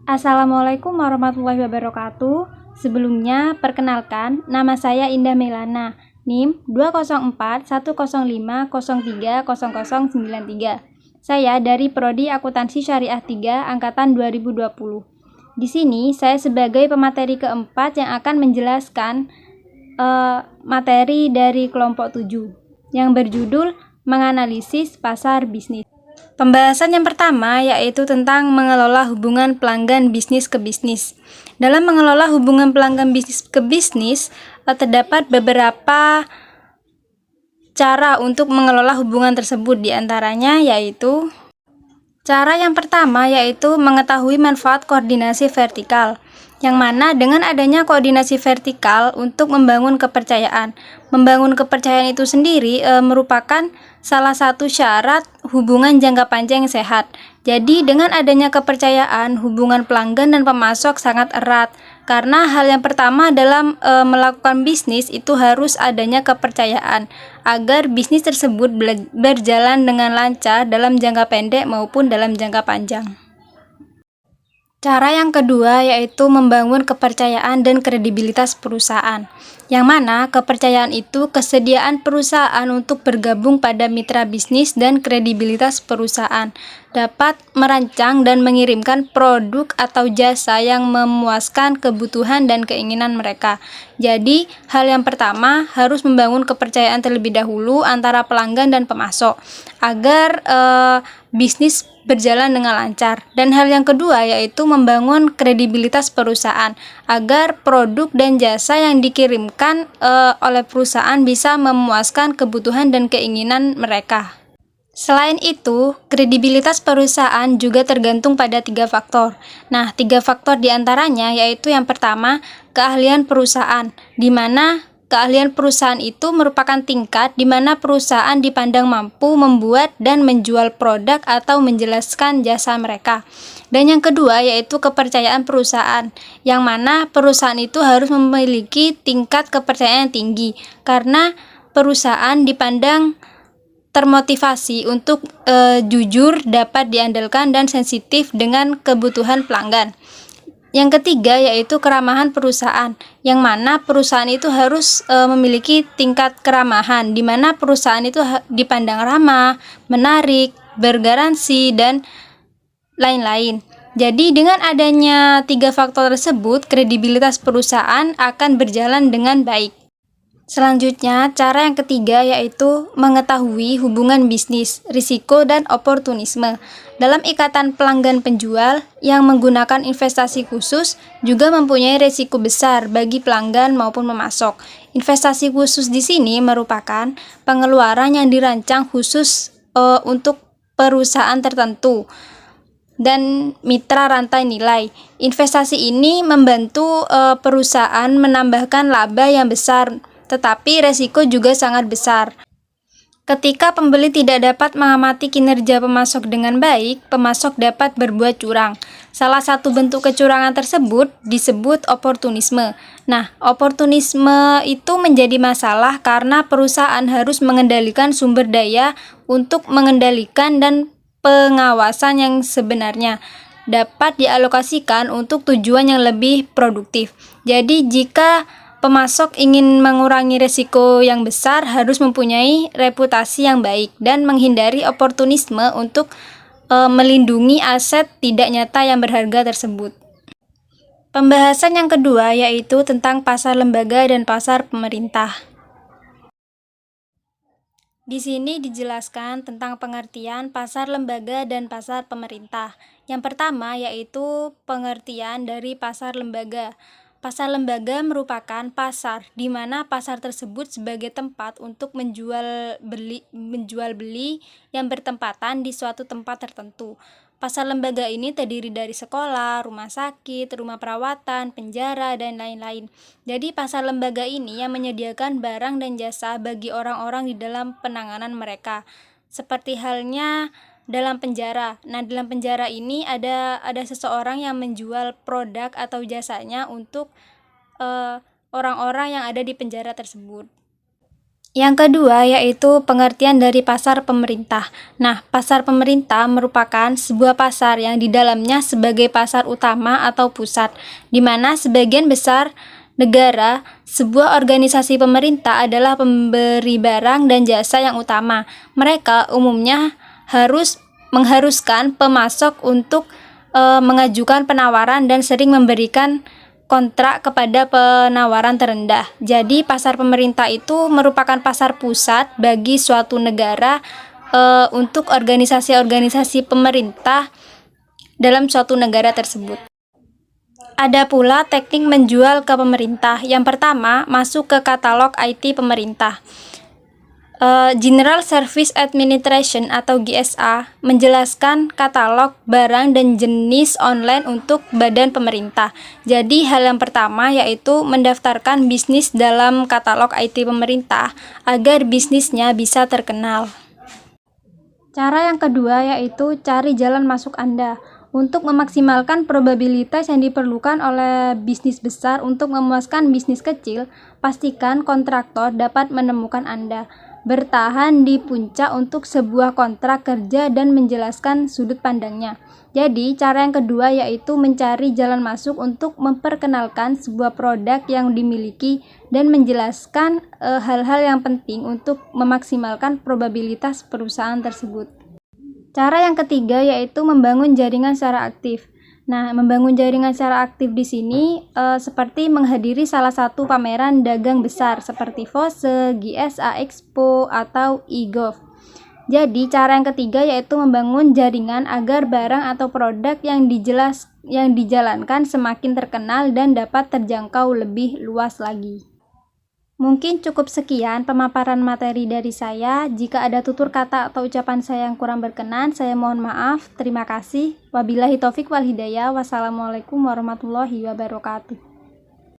Assalamualaikum warahmatullahi wabarakatuh. Sebelumnya, perkenalkan, nama saya Indah Melana, NIM 20410503003. Saya dari Prodi Akuntansi Syariah 3 Angkatan 2020. Di sini, saya sebagai pemateri keempat yang akan menjelaskan materi dari kelompok 7 yang berjudul menganalisis pasar bisnis. Pembahasan yang pertama yaitu tentang mengelola hubungan pelanggan bisnis ke bisnis. Dalam mengelola hubungan pelanggan bisnis ke bisnis, terdapat beberapa cara untuk mengelola hubungan tersebut, diantaranya yaitu cara yang pertama yaitu mengetahui manfaat koordinasi vertikal, yang mana dengan adanya koordinasi vertikal untuk membangun kepercayaan. Membangun kepercayaan itu sendiri merupakan salah satu syarat hubungan jangka panjang yang sehat. Jadi dengan adanya kepercayaan, hubungan pelanggan dan pemasok sangat erat. Karena hal yang pertama dalam melakukan bisnis itu harus adanya kepercayaan agar bisnis tersebut berjalan dengan lancar dalam jangka pendek maupun dalam jangka panjang. Cara yang kedua yaitu membangun kepercayaan dan kredibilitas perusahaan, yang mana kepercayaan itu kesediaan perusahaan untuk bergabung pada mitra bisnis dan kredibilitas perusahaan dapat merancang dan mengirimkan produk atau jasa yang memuaskan kebutuhan dan keinginan mereka. Jadi, hal yang pertama harus membangun kepercayaan terlebih dahulu antara pelanggan dan pemasok agar bisnis berjalan dengan lancar. Dan hal yang kedua yaitu membangun kredibilitas perusahaan agar produk dan jasa yang dikirimkan oleh perusahaan bisa memuaskan kebutuhan dan keinginan mereka. Selain itu, kredibilitas perusahaan juga tergantung pada 3 faktor. Nah, 3 faktor diantaranya yaitu yang pertama, keahlian perusahaan, di mana keahlian perusahaan itu merupakan tingkat di mana perusahaan dipandang mampu membuat dan menjual produk atau menjelaskan jasa mereka. Dan yang kedua yaitu kepercayaan perusahaan, yang mana perusahaan itu harus memiliki tingkat kepercayaan yang tinggi karena perusahaan dipandang termotivasi untuk jujur, dapat diandalkan, dan sensitif dengan kebutuhan pelanggan. Yang ketiga yaitu keramahan perusahaan, yang mana perusahaan itu harus memiliki tingkat keramahan, di mana perusahaan itu dipandang ramah, menarik, bergaransi, dan lain-lain. Jadi dengan adanya 3 faktor tersebut, kredibilitas perusahaan akan berjalan dengan baik. Selanjutnya, cara yang ketiga yaitu mengetahui hubungan bisnis, risiko, dan oportunisme. Dalam ikatan pelanggan penjual yang menggunakan investasi khusus juga mempunyai risiko besar bagi pelanggan maupun pemasok. Investasi khusus di sini merupakan pengeluaran yang dirancang khusus untuk perusahaan tertentu dan mitra rantai nilai. Investasi ini membantu perusahaan menambahkan laba yang besar, tetapi resiko juga sangat besar. Ketika pembeli tidak dapat mengamati kinerja pemasok dengan baik, pemasok dapat berbuat curang. Salah satu bentuk kecurangan tersebut disebut oportunisme. Nah, oportunisme itu menjadi masalah karena perusahaan harus mengendalikan sumber daya untuk mengendalikan dan pengawasan yang sebenarnya dapat dialokasikan untuk tujuan yang lebih produktif. Jadi, jika pemasok ingin mengurangi risiko yang besar, harus mempunyai reputasi yang baik dan menghindari oportunisme untuk melindungi aset tidak nyata yang berharga tersebut. Pembahasan yang kedua yaitu tentang pasar lembaga dan pasar pemerintah. Di sini dijelaskan tentang pengertian pasar lembaga dan pasar pemerintah. Yang pertama yaitu pengertian dari pasar lembaga. Pasar lembaga merupakan pasar di mana pasar tersebut sebagai tempat untuk menjual beli yang bertempatan di suatu tempat tertentu. Pasar lembaga ini terdiri dari sekolah, rumah sakit, rumah perawatan, penjara, dan lain-lain. Jadi pasar lembaga ini yang menyediakan barang dan jasa bagi orang-orang di dalam penanganan mereka. Seperti halnya dalam penjara. Nah, dalam penjara ini ada seseorang yang menjual produk atau jasanya untuk orang-orang yang ada di penjara tersebut. Yang kedua yaitu pengertian dari pasar pemerintah. Nah, pasar pemerintah merupakan sebuah pasar yang di dalamnya sebagai pasar utama atau pusat, di mana sebagian besar negara, sebuah organisasi pemerintah adalah pemberi barang dan jasa yang utama. Mereka umumnya mengharuskan pemasok untuk mengajukan penawaran dan sering memberikan kontrak kepada penawaran terendah. Jadi pasar pemerintah itu merupakan pasar pusat bagi suatu negara untuk organisasi-organisasi pemerintah dalam suatu negara tersebut. Ada pula teknik menjual ke pemerintah. Yang pertama, masuk ke katalog IT pemerintah. General Service Administration atau GSA menjelaskan katalog barang dan jenis online untuk badan pemerintah. Jadi hal yang pertama yaitu mendaftarkan bisnis dalam katalog IT pemerintah agar bisnisnya bisa terkenal. Cara yang kedua yaitu cari jalan masuk Anda. Untuk memaksimalkan probabilitas yang diperlukan oleh bisnis besar untuk memuaskan bisnis kecil, pastikan kontraktor dapat menemukan Anda. Bertahan di puncak untuk sebuah kontrak kerja dan menjelaskan sudut pandangnya. Jadi, cara yang kedua yaitu mencari jalan masuk untuk memperkenalkan sebuah produk yang dimiliki dan menjelaskan hal-hal yang penting untuk memaksimalkan probabilitas perusahaan tersebut. Cara yang ketiga yaitu membangun jaringan secara aktif. Nah, membangun jaringan secara aktif di sini seperti menghadiri salah satu pameran dagang besar seperti FOSE, GSA Expo, atau eGov. Jadi, cara yang ketiga yaitu membangun jaringan agar barang atau produk yang dijalankan semakin terkenal dan dapat terjangkau lebih luas lagi. Mungkin cukup sekian pemaparan materi dari saya. Jika ada tutur kata atau ucapan saya yang kurang berkenan, saya mohon maaf. Terima kasih. Wabillahi taufik wal hidayah. Wassalamualaikum warahmatullahi wabarakatuh.